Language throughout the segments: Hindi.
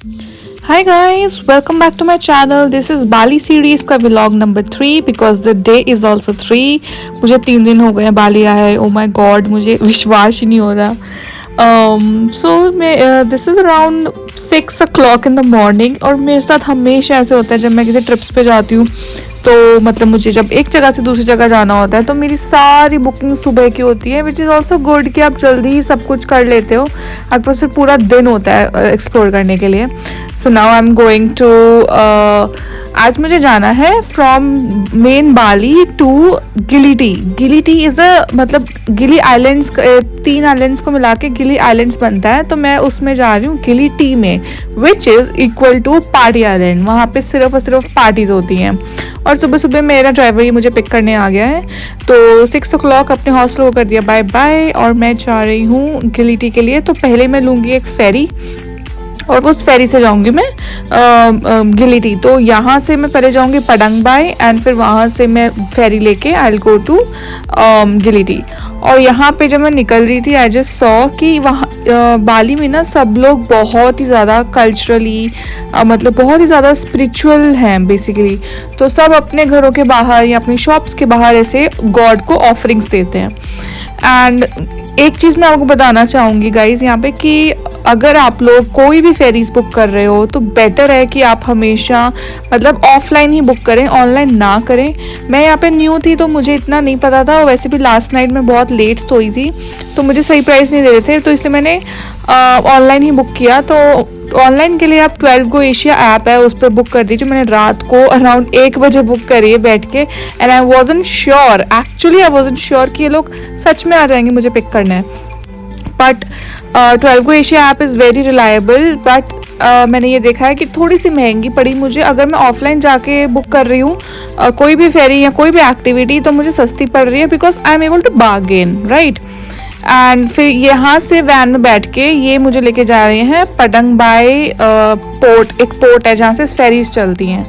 Hi guys, welcome back to my channel. This is Bali series का vlog number 3 because the day is also 3. मुझे 3 दिन हो गए हैं बाली आए. Oh my god, मुझे विश्वास ही नहीं हो रहा. This is around 6 o'clock in the morning और मेरे साथ हमेशा ऐसे होता है जब मैं किसी ट्रिप्स पे जाती हूँ तो मतलब मुझे जब एक जगह से दूसरी जगह जाना होता है तो मेरी सारी बुकिंग सुबह की होती है, विच इज़ ऑल्सो गुड कि आप जल्दी ही सब कुछ कर लेते हो. आपके पास फिर पूरा दिन होता है एक्सप्लोर करने के लिए. So now I am going to आज मुझे जाना है from main Bali to Gili T. Gili T is a मतलब गिली आइलैंड्स, 3 आइलैंड्स को मिला के गिली आइलैंड्स बनता है. तो मैं उसमें जा रही हूँ गिलिटी में, which is equal to party island. वहाँ पे सिर्फ और सिर्फ पार्टीज़ होती हैं. और सुबह सुबह मेरा ड्राइवर ही मुझे पिक करने आ गया है. तो 6 o'clock अपने हॉस्टल को कर दिया बाय बाय और मैं जा रही हूँ गिलिटी के लिए. तो पहले मैं लूँगी एक फेरी और उस फेरी से जाऊंगी मैं गिलिटी. तो यहाँ से मैं पहले जाऊंगी पडंगबाई एंड फिर वहाँ से मैं फेरी लेके आई विल गो टू गिलिटी. और यहाँ पे जब मैं निकल रही थी आई जस्ट सॉ कि वहाँ बाली में ना सब लोग बहुत ही ज़्यादा कल्चरली मतलब बहुत ही ज़्यादा स्पिरिचुअल हैं बेसिकली. तो सब अपने घरों के बाहर या अपनी शॉप्स के बाहर ऐसे गॉड को ऑफरिंग्स देते हैं. एंड एक चीज़ मैं आपको बताना चाहूँगी गाइज यहाँ पे कि अगर आप लोग कोई भी फेरीज बुक कर रहे हो तो बेटर है कि आप हमेशा मतलब ऑफलाइन ही बुक करें, ऑनलाइन ना करें. मैं यहाँ पे न्यू थी तो मुझे इतना नहीं पता था और वैसे भी लास्ट नाइट में बहुत लेट सोई थी तो मुझे सही प्राइस नहीं दे रहे थे तो इसलिए मैंने ऑनलाइन ही बुक किया. तो ऑनलाइन के लिए आप 12 Go एशिया ऐप है उस पर बुक कर दीजिए. मैंने रात को अराउंड 1 बजे बुक करी है बैठ के and I wasn't sure, actually I wasn't sure कि ये लोग सच में आ जाएंगे मुझे पिक करने. But 12 Go Asia app is very reliable. But मैंने ये देखा है कि थोड़ी सी महंगी पड़ी मुझे. अगर मैं ऑफलाइन जाके बुक कर रही हूँ कोई भी फेरी या कोई भी एक्टिविटी तो मुझे सस्ती पड़ रही है because I am able to bargain right. And फिर यहाँ से वैन में बैठ के ये मुझे लेके जा रहे हैं पडंगबाई पोर्ट. एक पोर्ट है जहाँ से फेरीज चलती हैं.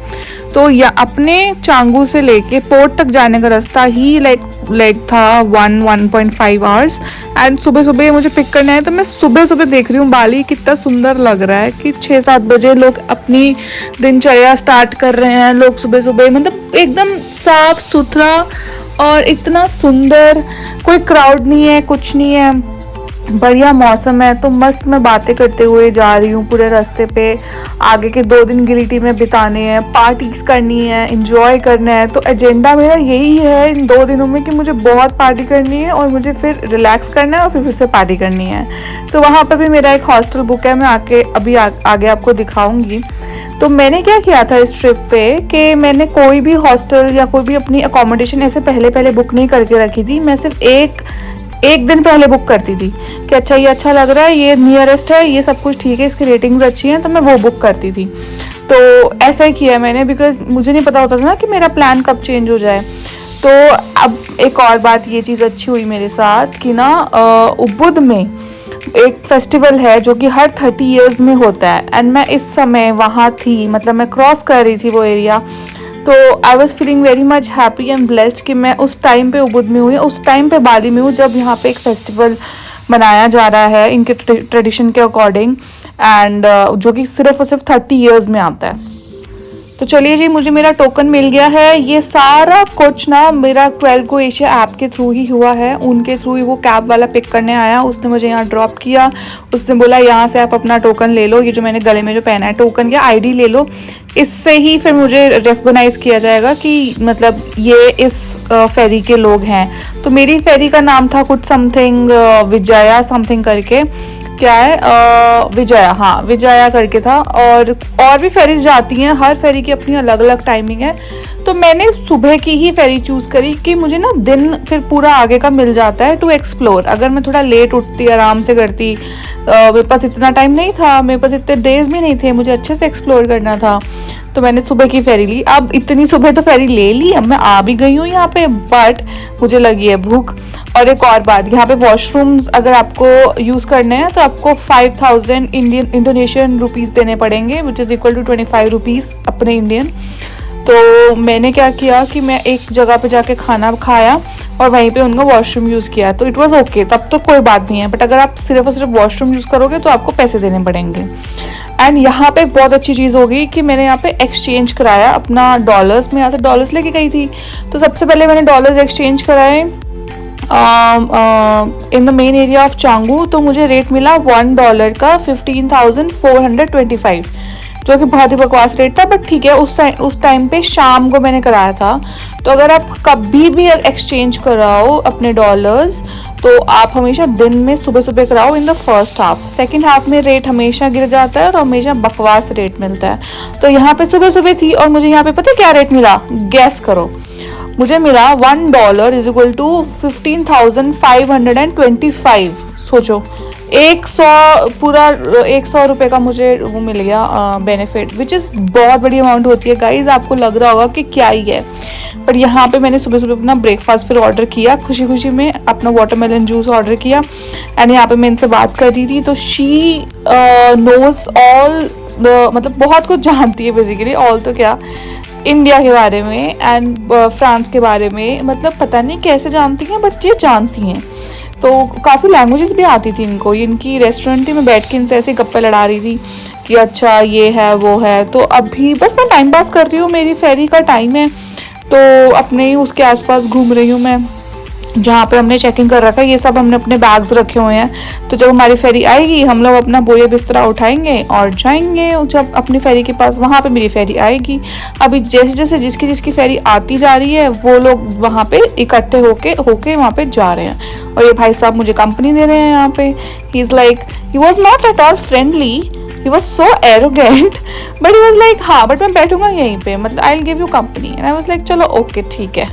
तो या अपने चांगू से लेके पोर्ट तक जाने का रास्ता ही लाइक था 1.5 आवर्स. एंड सुबह सुबह मुझे पिक करना है तो मैं सुबह सुबह देख रही हूँ बाली कितना सुंदर लग रहा है कि 6-7 बजे लोग अपनी दिनचर्या स्टार्ट कर रहे हैं. लोग सुबह सुबह मतलब एकदम साफ सुथरा और इतना सुंदर, कोई क्राउड नहीं है, कुछ नहीं है, बढ़िया मौसम है. तो मस्त मैं बातें करते हुए जा रही हूँ पूरे रास्ते पे. आगे के 2 दिन गिलिटी में बिताने हैं, पार्टीज करनी है, एंजॉय करना है. तो एजेंडा मेरा यही है इन 2 दिनों में कि मुझे बहुत पार्टी करनी है और मुझे फिर रिलैक्स करना है और फिर से पार्टी करनी है. तो वहाँ पर भी मेरा एक हॉस्टल बुक है, मैं आके अभी आगे आपको दिखाऊंगी. तो मैंने क्या किया था इस ट्रिप पे कि मैंने कोई भी हॉस्टल या कोई भी अपनी अकोमोडेशन ऐसे पहले बुक नहीं करके रखी थी. मैं सिर्फ एक दिन पहले बुक करती थी कि अच्छा ये अच्छा लग रहा है, ये नियरेस्ट है, ये सब कुछ ठीक है, इसकी रेटिंग्स अच्छी हैं, तो मैं वो बुक करती थी. तो ऐसा ही किया मैंने बिकॉज मुझे नहीं पता होता था ना कि मेरा प्लान कब चेंज हो जाए. तो अब एक और बात ये चीज़ अच्छी हुई मेरे साथ कि ना उबुद में एक फेस्टिवल है जो कि हर 30 ईयर्स में होता है. एंड मैं इस समय वहाँ थी, मतलब मैं क्रॉस कर रही थी वो एरिया. तो I was feeling very much happy and blessed कि मैं उस टाइम पे उबुद में हूँ, उस टाइम पे बाली में हूँ जब यहाँ पे एक फेस्टिवल मनाया जा रहा है इनके ट्रेडिशन के अकॉर्डिंग. एंड जो कि सिर्फ और सिर्फ 30 ईयर्स में आता है. तो चलिए जी, मुझे मेरा टोकन मिल गया है. ये सारा कुछ ना मेरा 12 Go एशिया ऐप के थ्रू ही हुआ है. उनके थ्रू ही वो कैब वाला पिक करने आया, उसने मुझे यहाँ ड्रॉप किया. उसने बोला यहाँ से आप अपना टोकन ले लो, ये जो मैंने गले में जो पहना है टोकन या आईडी ले लो, इससे ही फिर मुझे रिकॉग्नाइज किया जाएगा कि मतलब ये इस फेरी के लोग हैं. तो मेरी फेरी का नाम था कुछ समथिंग विजया समथिंग करके, क्या है विजया, हाँ विजया करके था. और भी फेरीज जाती हैं, हर फेरी की अपनी अलग अलग टाइमिंग है. तो मैंने सुबह की ही फेरी चूज़ करी कि मुझे ना दिन फिर पूरा आगे का मिल जाता है टू एक्सप्लोर. अगर मैं थोड़ा लेट उठती, आराम से करती, मेरे पास इतना टाइम नहीं था, मेरे पास इतने डेज भी नहीं थे, मुझे अच्छे से एक्सप्लोर करना था. तो मैंने सुबह की फेरी ली. अब इतनी सुबह तो फेरी ले ली, अब मैं आ भी गई हूँ यहाँ पे, बट मुझे लगी है भूख. और एक और बात, यहाँ पे वॉशरूम्स अगर आपको यूज़ करने हैं तो आपको 5000 इंडोनेशियन रुपीज़ देने पड़ेंगे, which is equal to 25 rupees अपने इंडियन. तो मैंने क्या किया कि मैं एक जगह पे जाके खाना खाया और वहीं पे उनका वॉशरूम यूज़ किया, तो इट वाज ओके, तब तो कोई बात नहीं है। बट अगर आप सिर्फ और सिर्फ वॉशरूम यूज़ करोगे तो आपको पैसे देने पड़ेंगे। एंड यहाँ पे एक बहुत अच्छी चीज़ हो गई कि मैंने यहाँ पे एक्सचेंज कराया अपना डॉलर्स में, यहाँ से डॉलर्स लेके गई थी, तो सबसे पहले मैंने डॉलर्स एक्सचेंज कराए in the main area of Canggu. तो मुझे रेट मिला $1 का 15,425, जो कि बहुत ही बकवास रेट था, बट ठीक है, उस टाइम पे शाम को मैंने कराया था। तो अगर आप कभी भी एक्सचेंज कराओ अपने डॉलर्स, तो आप हमेशा दिन में सुबह सुबह कराओ in the first half. Second half में रेट हमेशा गिर जाता है और हमेशा बकवास रेट मिलता है। तो यहाँ पे सुबह सुबह थी और मुझे यहाँ पे पता है क्या रेट मिला, गैस करो। मुझे मिला $1 इज इक्वल टू 15,525। सोचो 100 रुपये का मुझे वो मिल गया बेनिफिट, विच इज़ बहुत बड़ी अमाउंट होती है गाइज। आपको लग रहा होगा कि क्या ही है, पर यहाँ पे मैंने सुबह सुबह अपना ब्रेकफास्ट फिर ऑर्डर किया, खुशी खुशी में अपना वाटरमेलन जूस ऑर्डर किया। एंड यहाँ पे मैं इनसे बात कर रही थी, तो शी नोज ऑल, मतलब बहुत कुछ जानती है बेसिकली, ऑल तो क्या, इंडिया के बारे में एंड फ्रांस के बारे में, मतलब पता नहीं कैसे जानती हैं, बट ये जानती हैं। तो काफ़ी लैंग्वेजेस भी आती थी इनको। ये इनकी रेस्टोरेंट थी, मैं बैठ के इनसे ऐसे गप्पे लड़ा रही थी कि अच्छा ये है वो है। तो अभी बस मैं टाइम पास कर रही हूँ, मेरी फेरी का टाइम है, तो अपने ही उसके आसपास घूम रही हूँ मैं, जहाँ पे हमने चेकिंग कर रखा है। ये सब हमने अपने बैग्स रखे हुए हैं, तो जब हमारी फेरी आएगी हम लोग अपना बोरिया बिस्तरा उठाएंगे और जाएंगे जब अपनी फेरी के पास। वहाँ पे मेरी फेरी आएगी। अभी जैसे जैसे जिसकी फेरी आती जा रही है, वो लोग वहाँ पे इकट्ठे होके वहाँ पे जा रहे हैं। और ये भाई साहब मुझे कंपनी दे रहे हैं यहाँ पे। He is like, he was not at all friendly, he was so arrogant, but he was like हाँ बट मैं बैठूंगा यहीं पे, मतलब I will give you company. And I was like चलो ओके ठीक है,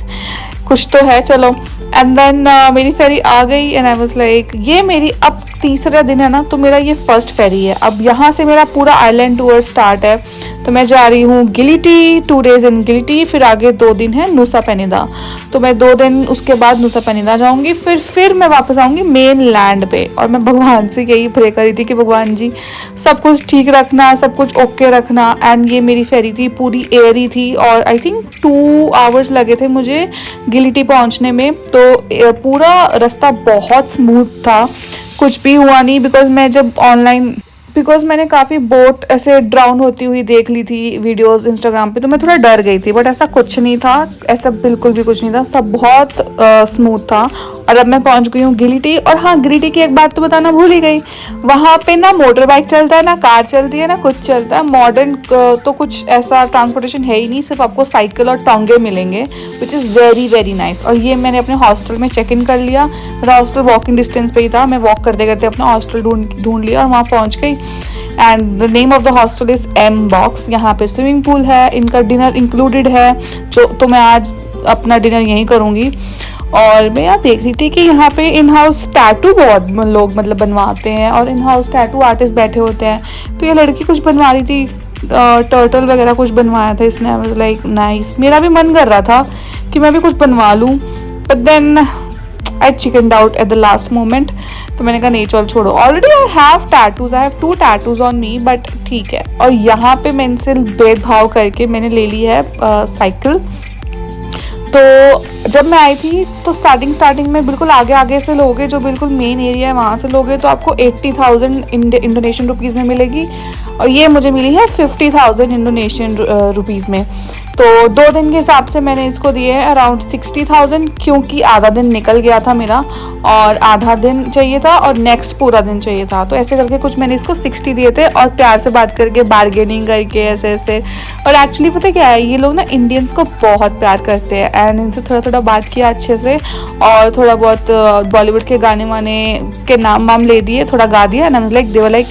कुछ तो है, चलो। एंड देन मेरी फेरी आ गई एंड आई वाज लाइक, ये मेरी अब तीसरा दिन है ना, तो मेरा ये फर्स्ट फेरी है। अब यहाँ से मेरा पूरा आइलैंड टूर स्टार्ट है। तो मैं जा रही हूँ गिलिटी, 2 डेज इन गिलिटी, फिर आगे 2 दिन है नुसा पेनिदा। तो मैं 2 दिन उसके बाद नुसा पेनिदा जाऊँगी, फिर मैं वापस आऊँगी मेन लैंड पे। और मैं भगवान से यही प्रे करी थी कि भगवान जी सब कुछ ठीक रखना, सब कुछ ओके रखना। एंड ये मेरी फेरी थी, पूरी एयरी थी, और आई थिंक 2 आवर्स लगे थे मुझे गिलिटी पहुँचने में। तो पूरा रास्ता बहुत स्मूथ था, कुछ भी हुआ नहीं। बिकॉज मैंने काफ़ी बोट ऐसे ड्राउन होती हुई देख ली थी वीडियोस इंस्टाग्राम पे, तो मैं थोड़ा डर गई थी, बट ऐसा कुछ नहीं था, ऐसा बिल्कुल भी कुछ नहीं था, सब बहुत स्मूथ था। और अब मैं पहुंच गई हूँ गिलिटी। और हाँ, गिलिटी की एक बात तो बताना भूल ही गई, वहाँ पे ना मोटर बाइक चलता है, ना कार चलती है, ना कुछ चलता है। मॉडर्न तो कुछ ऐसा ट्रांसपोर्टेशन है ही नहीं, सिर्फ आपको साइकिल और टोंगे मिलेंगे, which is very very nice. और ये मैंने अपने हॉस्टल में चेक इन कर लिया, मेरा हॉस्टल वॉकिंग डिस्टेंस पे ही था। मैं वॉक करते करते अपना हॉस्टल ढूंढ लिया और वहाँ पहुँच गई। And the name of the hostel is M box. यहाँ पे स्विमिंग पूल है, इनका डिनर इंक्लूडेड है, तो मैं आज अपना डिनर यहीं करूँगी। और मैं यहाँ देख रही थी कि यहाँ पे इन हाउस टैटू बहुत लोग मतलब बनवाते हैं, और इन हाउस टैटू आर्टिस्ट बैठे होते हैं। तो ये लड़की कुछ बनवा रही थी, टर्टल वगैरह कुछ बनवाया था इसने। Was like nice. मेरा भी मन कर रहा था कि मैं भी कुछ बनवा लूँ, but then I chicken out at the last moment. तो मैंने कहा नहीं चल छोड़ो, already I have tattoos, I have 2 tattoos on me, but ठीक है। और यहाँ पे मैं इनसे भेदभाव करके मैंने ले ली है साइकिल। तो जब मैं आई थी तो स्टार्टिंग में बिल्कुल आगे से लोगे, जो बिल्कुल मेन एरिया है वहाँ से लोगे, तो आपको 80,000 इंडोनेशियन रुपीज़ में मिलेगी, और ये मुझे मिली है 50,000 इंडोनेशियन रुपीज़ में। तो 2 दिन के हिसाब से मैंने इसको दिए हैं अराउंड 60,000, क्योंकि आधा दिन निकल गया था मेरा और आधा दिन चाहिए था और नेक्स्ट पूरा दिन चाहिए था। तो ऐसे करके कुछ मैंने इसको 60 दिए थे, और प्यार से बात करके बार्गेनिंग करके ऐसे। और एक्चुअली पता क्या है, ये लोग ना इंडियंस को बहुत प्यार करते हैं। एंड इनसे थोड़ा बात किया अच्छे से, और थोड़ा बहुत बॉलीवुड के गाने वाने के नाम वाम ले दिए, थोड़ा गा दिया। And like they were like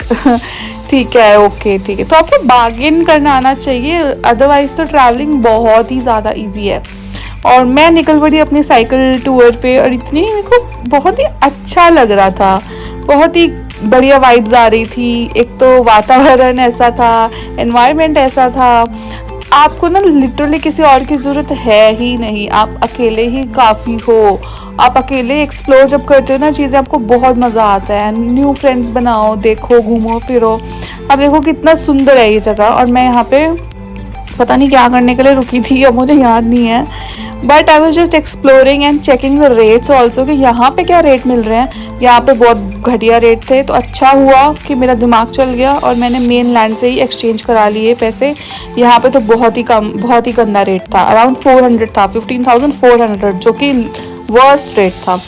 ठीक है ओके ठीक है। तो आपको बार्गेन करना आना चाहिए, अदरवाइज तो ट्रैवलिंग बहुत ही ज़्यादा इजी है। और मैं निकल पड़ी अपनी साइकिल टूर पे, और इतनी मेरे को बहुत ही अच्छा लग रहा था, बहुत ही बढ़िया वाइब्स आ रही थी। एक तो वातावरण ऐसा था, एनवायरनमेंट ऐसा था, आपको ना लिटरली किसी और की ज़रूरत है ही नहीं, आप अकेले ही काफ़ी हो। आप अकेले एक्सप्लोर जब करते हो ना चीज़ें, आपको बहुत मज़ा आता है। न्यू फ्रेंड्स बनाओ, देखो, घूमो फिरो। अब देखो कितना सुंदर है ये जगह। और मैं यहाँ पे पता नहीं क्या करने के लिए रुकी थी, अब मुझे याद नहीं है, but I was just exploring and checking the rates also कि यहाँ पे क्या रेट मिल रहे हैं। यहाँ पे बहुत घटिया रेट थे, तो अच्छा हुआ कि मेरा दिमाग चल गया और मैंने मेन लैंड से ही एक्सचेंज करा लिए पैसे। यहाँ पे तो बहुत ही कम, बहुत ही गंदा रेट था, अराउंड 400 था, 15,400, जो कि वर्स्ट रेट था।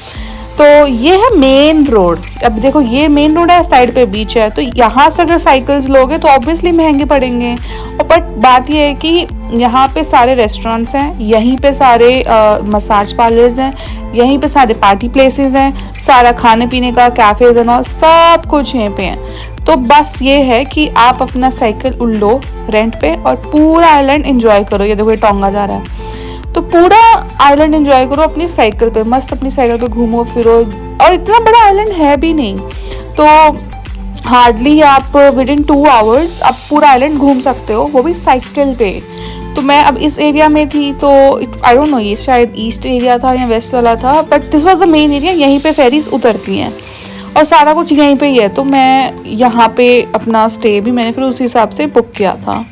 तो ये है मेन रोड। अब देखो ये मेन रोड है, साइड पे बीच है, तो यहाँ से अगर साइकिल्स लोगे तो ऑब्वियसली महंगे पड़ेंगे। और बट बात ये है कि यहाँ पे सारे रेस्टोरेंट्स हैं, यहीं पे सारे मसाज पार्लर्स हैं, यहीं पे सारे पार्टी प्लेसेस हैं, सारा खाने पीने का कैफेज एंड ऑल सब कुछ यहीं पे है। तो बस ये है कि आप अपना साइकिल लो रेंट पे और पूरा आइलैंड एंजॉय करो। ये देखो ये टोंगा जा रहा है, तो पूरा आइलैंड एंजॉय करो अपनी साइकिल पे, मस्त अपनी साइकिल पे घूमो फिरो। और इतना बड़ा आइलैंड है भी नहीं, तो हार्डली आप विद इन 2 आवर्स आप पूरा आइलैंड घूम सकते हो, वो भी साइकिल पे। तो मैं अब इस एरिया में थी, तो आई डोंट नो ये शायद ईस्ट एरिया था या वेस्ट वाला था, but this was the main area. यहीं पे फेरीज उतरती हैं और सारा कुछ यहीं पे ही है। तो मैं यहाँ पे अपना स्टे भी मैंने फिर उस हिसाब से बुक किया था।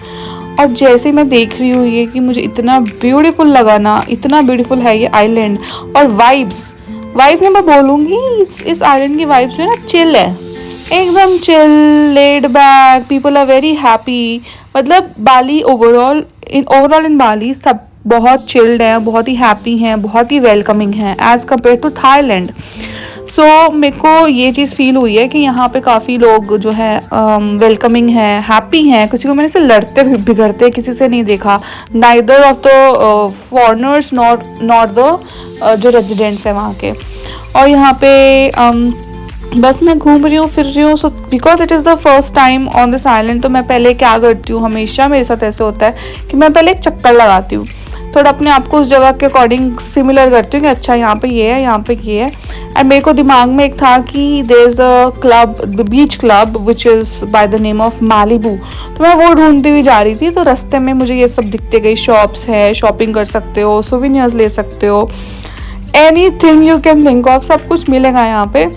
और जैसे मैं देख रही हूँ ये कि मुझे इतना ब्यूटीफुल लगा ना, इतना ब्यूटीफुल है ये आइलैंड। और वाइब्स में मैं बोलूँगी इस आइलैंड की वाइब्स जो है ना, चिल है, एकदम chill, laid back, people are very happy. मतलब बाली ओवरऑल इन बाली सब बहुत चिल्ड हैं, बहुत ही हैप्पी हैं, बहुत ही वेलकमिंग हैं एज़ कम्पेयर टू थाईलैंड। सो मेरे को ये चीज़ फील हुई है कि यहाँ पे काफ़ी लोग जो है वेलकमिंग है, हैप्पी हैं। किसी को मैंने से लड़ते बिगड़ते किसी से नहीं देखा, neither of the foreigners not the जो रेजिडेंट्स हैं वहाँ के। और यहाँ पे बस मैं घूम रही हूँ, फिर रही हूँ। So because it is the first time on this island, तो मैं पहले क्या करती हूँ, हमेशा मेरे साथ ऐसे होता है कि मैं पहले एक चक्कर लगाती हूँ, थोड़ा अपने आप को उस जगह के अकॉर्डिंग सिमिलर करती हूँ कि अच्छा यहाँ पे ये है, यहाँ पे ये है। एंड मेरे को दिमाग में एक था कि there is a club, beach club which is by the name of Malibu. तो मैं वो ढूंढती हुई जा रही थी, तो रास्ते में मुझे ये सब दिखते गई, शॉप्स है, शॉपिंग कर सकते हो, सोवेनियर्स ले सकते हो, anything you can think of, सब कुछ मिलेगा यहाँ पे।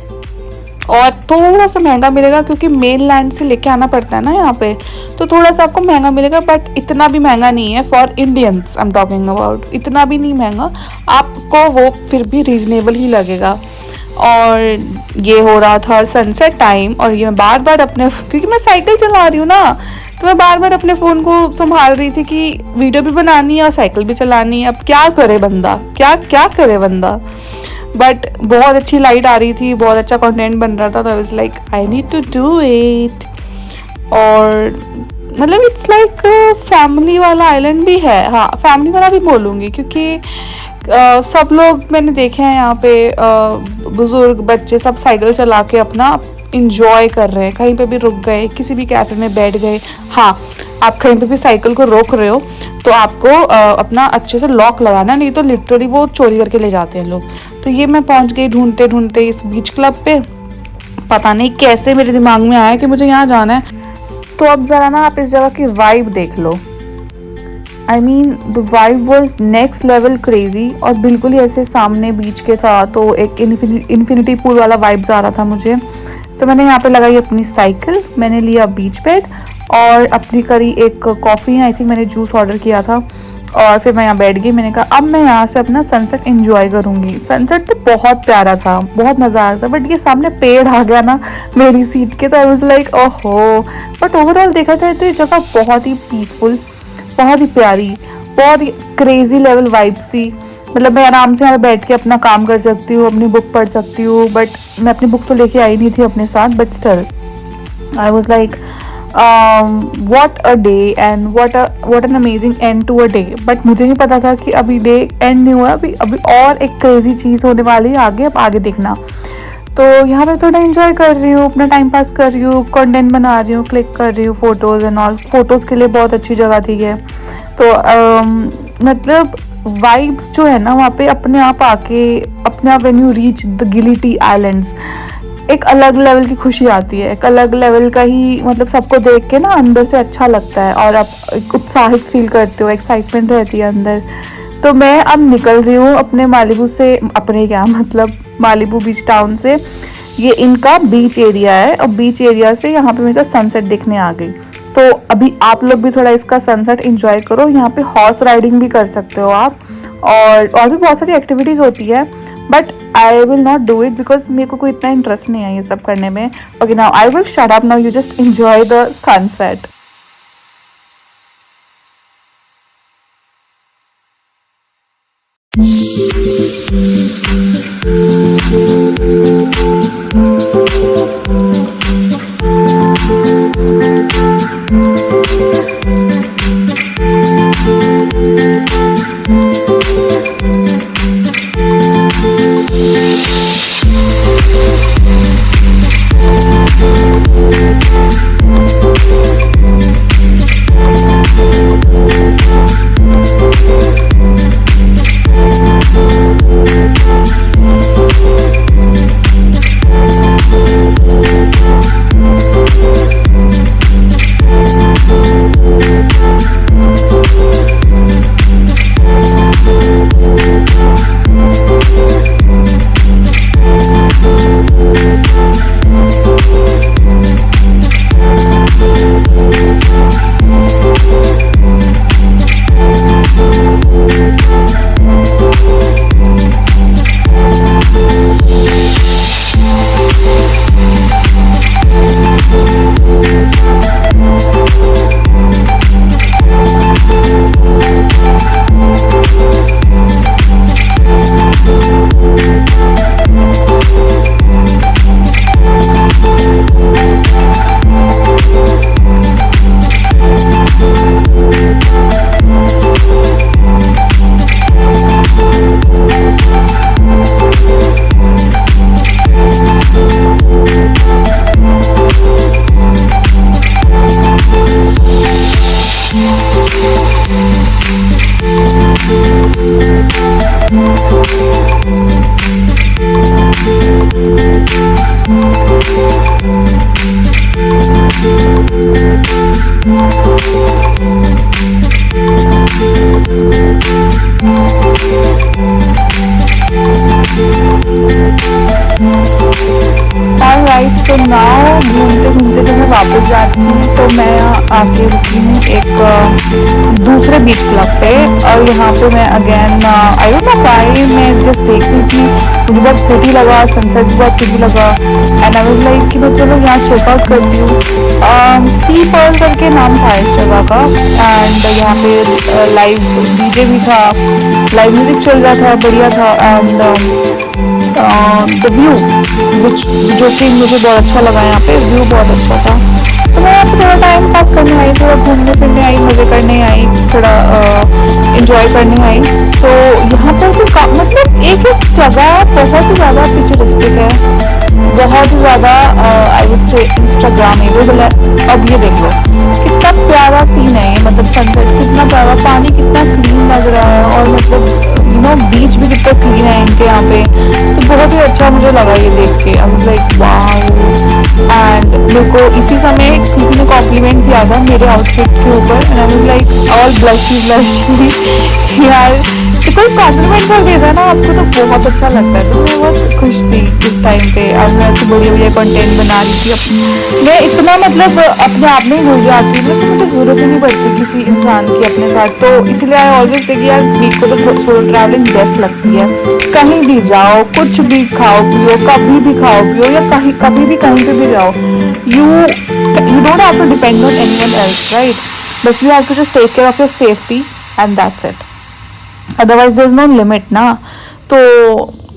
और थोड़ा सा महंगा मिलेगा क्योंकि मेन लैंड से लेके आना पड़ता है ना यहाँ पे, तो थोड़ा सा आपको महंगा मिलेगा, बट इतना भी महंगा नहीं है for Indians I am talking about, इतना भी नहीं महंगा, आपको वो फिर भी रीजनेबल ही लगेगा। और ये हो रहा था सनसेट टाइम, और ये मैं बार बार अपने, क्योंकि मैं साइकिल चला रही हूँ ना, तो मैं बार बार अपने फ़ोन को संभाल रही थी कि वीडियो भी बनानी है और साइकिल भी चलानी है। अब क्या करे बंदा, क्या करे बंदा। बट बहुत अच्छी लाइट आ रही थी, बहुत अच्छा कंटेंट बन रहा था, तो I was like I need to do it. और मतलब इट्स लाइक फैमिली वाला आइलैंड भी है, हाँ फैमिली वाला भी बोलूँगी, क्योंकि सब लोग मैंने देखे हैं यहाँ पे, बुजुर्ग बच्चे सब साइकिल चला के अपना इंजॉय कर रहे हैं, कहीं पे भी रुक गए, किसी भी कैफे में बैठ गए। हाँ, आप कहीं पे भी साइकिल को रोक रहे हो तो आपको अपना अच्छे से लॉक लगाना, नहीं तो लिटरली वो चोरी करके ले जाते हैं लोग। तो ये मैं पहुंच गई ढूंढते ढूंढते इस बीच क्लब पे, पता नहीं कैसे मेरे दिमाग में आया कि मुझे यहाँ जाना है। तो अब ज़रा ना आप इस जगह की वाइब देख लो, I mean the vibe was next level crazy. और बिल्कुल ही ऐसे सामने बीच के था, तो एक इन्फिनिटी पूल वाला वाइब्स आ रहा था मुझे। तो मैंने यहाँ पे लगाई अपनी साइकिल, मैंने लिया बीच बेड और अपनी करी एक कॉफ़ी, आई थिंक मैंने जूस ऑर्डर किया था, और फिर मैं यहाँ बैठ गई। मैंने कहा अब मैं यहाँ से अपना सनसेट एंजॉय करूँगी। सनसेट तो बहुत प्यारा था, बहुत मज़ा आ रहा था, बट ये सामने पेड़ आ गया ना मेरी सीट के, तो आई वाज लाइक ओहो। बट ओवरऑल देखा जाए तो ये जगह बहुत ही पीसफुल, बहुत ही प्यारी, बहुत ही क्रेजी लेवल वाइब्स थी। मतलब मैं आराम से यहाँ बैठ के अपना काम कर सकती हूँ, अपनी बुक पढ़ सकती हूँ। बट मैं अपनी बुक तो लेके आई नहीं थी अपने साथ, but still I was like what a day and what an amazing end to a day। But मुझे नहीं पता था कि अभी डे एंड नहीं हुआ, अभी और एक क्रेजी चीज़ होने वाली है आगे, अब आगे देखना। तो यहाँ पे थोड़ा एंजॉय कर रही हूँ, अपना टाइम पास कर रही हूँ, कंटेंट बना रही हूँ, क्लिक कर रही हूँ फोटोज़ एंड ऑल। फोटोज़ के लिए बहुत अच्छी जगह थी ये। तो मतलब वाइब्स जो है ना वहाँ पे अपने आप आके, अपने आप व्हेन यू रीच द गिलिटी आइलैंड्स, एक अलग लेवल की खुशी आती है, एक अलग लेवल का ही, मतलब सबको देख के ना अंदर से अच्छा लगता है और आप उत्साहित फील करते हो, एक्साइटमेंट रहती है अंदर। तो मैं अब निकल रही हूँ अपने मालिबू से, अपने क्या मतलब मालिबू बीच टाउन से। ये इनका बीच एरिया है और बीच एरिया से यहाँ पे मेरे सनसेट देखने आ गई। तो अभी आप लोग भी थोड़ा इसका सनसेट एंजॉय करो। यहाँ पे हॉर्स राइडिंग भी कर सकते हो आप, और भी बहुत सारी एक्टिविटीज़ होती है, but I will not do it because मेरे को कोई इतना इंटरेस्ट नहीं है ये सब करने में. Okay, now I will shut up. Now you just enjoy the sunset. Alright, so now घूमते घूमते जब मैं वापस जाती हूँ तो मैं यहाँ आके रुकी हूँ एक दूसरे बीच क्लब पे. और यहाँ पे मैं again I don't know why मैं जस्ट देख रही थी, मुझे बहुत प्रिटी लगा, सनसेट भी बहुत प्रिटी लगा. एंड आई वाज लाइक कि मैं चलो यहाँ चेकआउट करती हूँ. सी पर्ल करके नाम था इस जगह का. एंड यहाँ पे लाइव डीजे भी था, लाइव म्यूजिक चल रहा था, बढ़िया था. एंड द व्यू जो कि मुझे बहुत अच्छा लगा, यहाँ पे व्यू बहुत अच्छा था. तो मैं यहाँ पे थोड़ा टाइम पास करने आई, थोड़ा घूमने फिरने आई, मज़े करने आई, थोड़ा इंजॉय करने आई. तो यहाँ पर भी मतलब एक एक जगह बहुत ही ज़्यादा फ्यूचरिस्टिक है, बहुत ही ज़्यादा आई वुड से इंस्टाग्रामेबल है. अब ये देख लो कितना प्यारा सीन है ये, मतलब सनसेट कितना प्यारा, पानी कितना क्लीन लग रहा है, और मतलब यू नो बीच भी कितना क्लीन है इनके यहाँ पे. तो बहुत ही अच्छा मुझे लगा ये देख के. आई वाज लाइक वाओ. एंड मेरे को इसी समय किसी ने कॉम्प्लीमेंट किया था मेरे आउटफिट के ऊपर. And I was like all blushy यार, तो कोई कॉम्प्लीमेंट कर देता है ना आपको तो बहुत अच्छा लगता है. तो मैं बहुत खुश थी इस टाइम पे. और मैं ऐसे बढ़िया बढ़िया कंटेंट बना रही थी. मैं इतना मतलब अपने आप में ही घुस जाती हूँ, तो मुझे ज़रूरत ही नहीं पड़ती किसी इंसान की अपने साथ. तो इसीलिए आई ऑलवेज से कि यार मेरे को तो सोलो ट्रैवलिंग बेस्ट लगती है. कहीं भी जाओ, कुछ भी खाओ पियो, कभी भी खाओ पियो, या कभी भी कहीं पे भी जाओ, you don't have to depend on anyone else, right. बस you have to just take care of your safety and that's it. Otherwise there is no limit ना. तो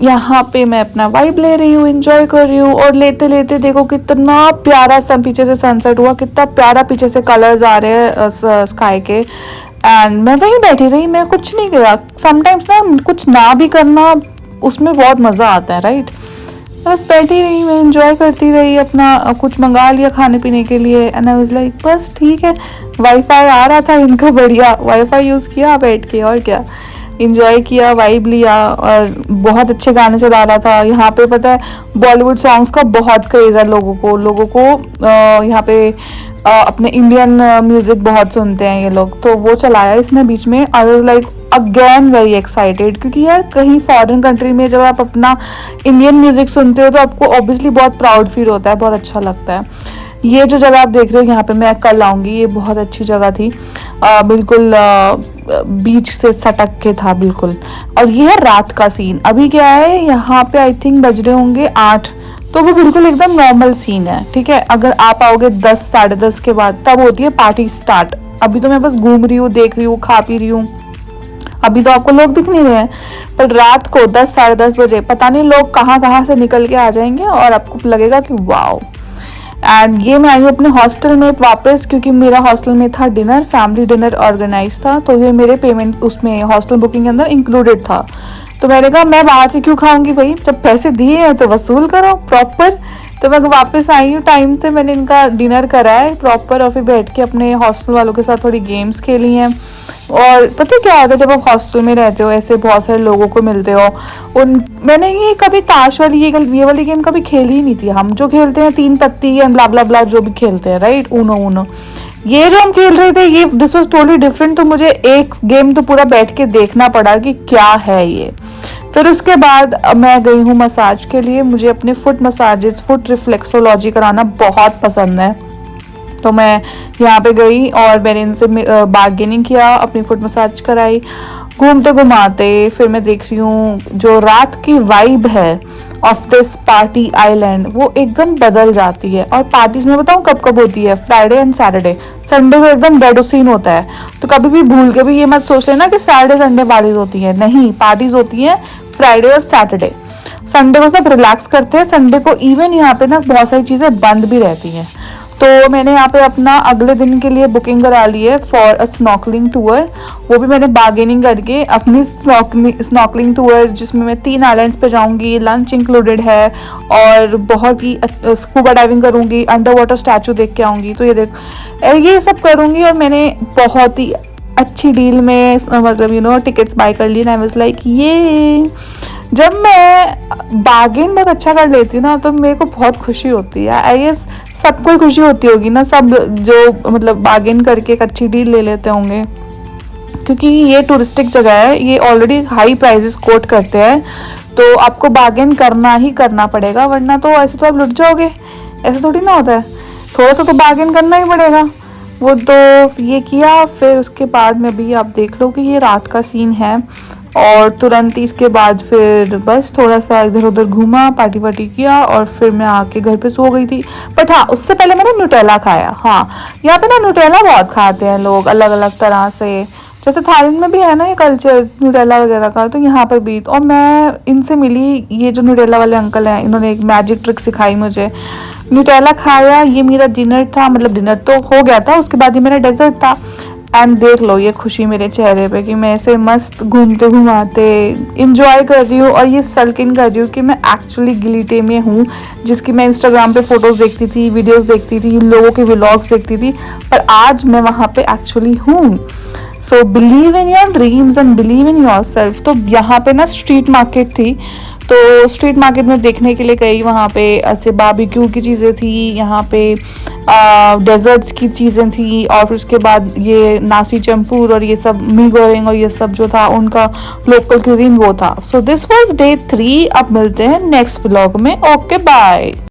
यहाँ पे मैं अपना वाइब ले रही हूँ, एंजॉय कर रही हूँ. और लेते लेते देखो कितना प्यारा पीछे से सनसेट हुआ, कितना प्यारा पीछे से कलर्स आ रहे हैं स्काई के. एंड मैं वहीं बैठी रही, मैं कुछ नहीं किया. समटाइम्स ना कुछ ना भी करना उसमें बहुत मज़ा आता है, राइट. बस बैठी रही, मैं एंजॉय करती रही, अपना कुछ मंगा लिया खाने पीने के लिए. एंड आई वाज लाइक बस ठीक है. वाईफाई आ रहा था इनका, बढ़िया वाईफाई यूज़ किया बैठ के, और क्या इंजॉय किया, वाइब लिया. और बहुत अच्छे गाने चला रहा था यहाँ पे. पता है बॉलीवुड सॉन्ग्स का बहुत क्रेज़ है लोगों को यहाँ पे अपने इंडियन म्यूज़िक बहुत सुनते हैं ये लोग. तो वो चलाया इसमें बीच में. आई was like again very excited, क्योंकि यार कहीं फॉरेन कंट्री में जब आप अपना इंडियन म्यूज़िक सुनते हो तो आपको ऑब्वियसली बहुत प्राउड फील होता है, बहुत अच्छा लगता है. ये जो जगह आप देख रहे हो यहाँ पे मैं कल आऊँगी, ये बहुत अच्छी जगह थी, बिल्कुल बीच से सटक के था बिल्कुल। और ये है रात का सीन। अभी क्या है यहाँ पे आई थिंक बज रहे होंगे 8, तो वो बिल्कुल एकदम नॉर्मल सीन है, ठीक है। अगर आप आओगे 10 साढ़े 10 के बाद तब होती है पार्टी स्टार्ट। अभी तो मैं बस घूम रही हूँ, देख रही हूँ, खा पी रही हूँ, अभी तो आपको लोग दिख नहीं रहे हैं। पर रात को 10 साढ़े 10 बजे पता नहीं लोग कहाँ कहाँ से निकल के आ जाएंगे और आपको लगेगा कि वाओ। एंड ये मैं आई हूँ अपने हॉस्टल में वापस, क्योंकि मेरा हॉस्टल में था डिनर, फैमिली डिनर ऑर्गेनाइज था, तो ये मेरे पेमेंट उसमें हॉस्टल बुकिंग के अंदर इंक्लूडेड था। तो मैंने कहा मैं बाहर से क्यों खाऊंगी भाई, जब पैसे दिए हैं तो वसूल करो प्रॉपर। तो मैं वापस आई हूँ टाइम से, मैंने इनका डिनर करा है प्रॉपर और फिर बैठ के अपने हॉस्टल वालों के साथ थोड़ी गेम्स खेली हैं। और पता है क्या होता है जब आप हॉस्टल में रहते हो, ऐसे बहुत सारे लोगों को मिलते हो, उन मैंने ये कभी ताश वाली ये वाली गेम कभी खेली ही नहीं थी। हम जो खेलते हैं 3 पत्ती एंड ब्ला ब्ला ब्ला जो भी खेलते हैं, राइट, ऊनो, ये जो हम खेल रहे थे ये दिस वाज टोटली डिफरेंट। तो मुझे एक गेम तो पूरा बैठ के देखना पड़ा कि क्या है ये। फिर उसके बाद मैं गई हूँ मसाज के लिए। मुझे अपने फुट मसाजेस, फुट रिफ्लेक्सोलॉजी कराना बहुत पसंद है, तो मैं यहाँ पे गई और मैंने इनसे बार्गेनिंग किया, अपनी फुट मसाज कराई। घूमते घुमाते फिर मैं देख रही हूँ जो रात की वाइब है ऑफ दिस पार्टी आइलैंड वो एकदम बदल जाती है। और पार्टीज में बताऊँ कब कब होती है, फ्राइडे एंड सैटरडे। संडे को एकदम डेड सीन होता है, तो कभी भी भूल के भी ये मत सोच लेना कि सैटरडे संडे पार्टीज होती है, नहीं, पार्टीज होती है फ्राइडे और सैटरडे। संडे को सब रिलैक्स करते हैं, संडे को इवन यहाँ पे ना बहुत सारी चीज़ें बंद भी रहती हैं। तो मैंने यहाँ पे अपना अगले दिन के लिए बुकिंग करा ली है फॉर अ स्नॉकलिंग टूर। वो भी मैंने बार्गेनिंग करके अपनी स्नॉकलिंग टूर, जिसमें मैं 3 आइलैंड्स पे जाऊंगी, लंच इंक्लूडेड है और बहुत ही स्कूबा डाइविंग करूंगी, अंडर वाटर स्टैचू देख के आऊंगी। तो ये सब करूंगी और मैंने बहुत ही अच्छी डील में मतलब टिकट्स बाय कर ली। आई वाज लाइक ये जब मैं बार्गेन बहुत अच्छा कर लेती हूँ ना तो मेरे को बहुत खुशी होती है। आई गेस सबको ही खुशी होती होगी ना, सब जो मतलब बार्गेन करके एक अच्छी डील ले लेते होंगे, क्योंकि ये टूरिस्टिक जगह है, ये ऑलरेडी हाई प्राइसेस कोट करते हैं, तो आपको बार्गेन करना ही करना पड़ेगा, वरना तो ऐसे तो आप लुट जाओगे। ऐसे थोड़ी ना होता है, थोड़ा सा तो बार्गेन करना ही पड़ेगा। वो तो ये किया। फिर उसके बाद में भी आप देख लो कि ये रात का सीन है और तुरंत ही इसके बाद फिर बस थोड़ा सा इधर उधर घूमा, पार्टी वार्टी किया और फिर मैं आके घर पे सो गई थी। बट हाँ, उससे पहले मैंने न्यूटेला खाया। हाँ, यहाँ पे ना न्यूटेला बहुत खाते हैं लोग अलग अलग तरह से, जैसे थाईलैंड में भी है ना ये कल्चर न्यूटेला वगैरह का, तो यहाँ पर भी। और मैं इनसे मिली, ये जो न्यूटेला वाले अंकल हैं, इन्होंने एक मैजिक ट्रिक सिखाई मुझे। न्यूटेला खाया, ये मेरा डिनर था, मतलब डिनर तो हो गया था, उसके बाद ही मेरा डेजर्ट था। एंड देख लो ये खुशी मेरे चेहरे पे कि मैं ऐसे मस्त घूमते घुमाते इंजॉय कर रही हूँ और ये सल्किन कर रही हूँ कि मैं एक्चुअली गिलीटे में हूँ, जिसकी मैं इंस्टाग्राम पे फोटोज देखती थी, वीडियोस देखती थी, लोगों के व्लॉग्स देखती थी, पर आज मैं वहाँ पे एक्चुअली हूँ। So believe in your dreams and believe in your self. तो यहाँ पे ना स्ट्रीट मार्केट थी, तो स्ट्रीट मार्केट में देखने के लिए गई, वहाँ पे ऐसे बारबेक्यू की चीज़ें थी, यहाँ पे डेजर्ट्स की चीज़ें थी, और फिर उसके बाद ये नासी चंपूर और ये सब मी गोरेंग और ये सब जो था उनका लोकल क्यूजीन वो था। So this was day 3। अब मिलते हैं नेक्स्ट व्लॉग में। Okay bye.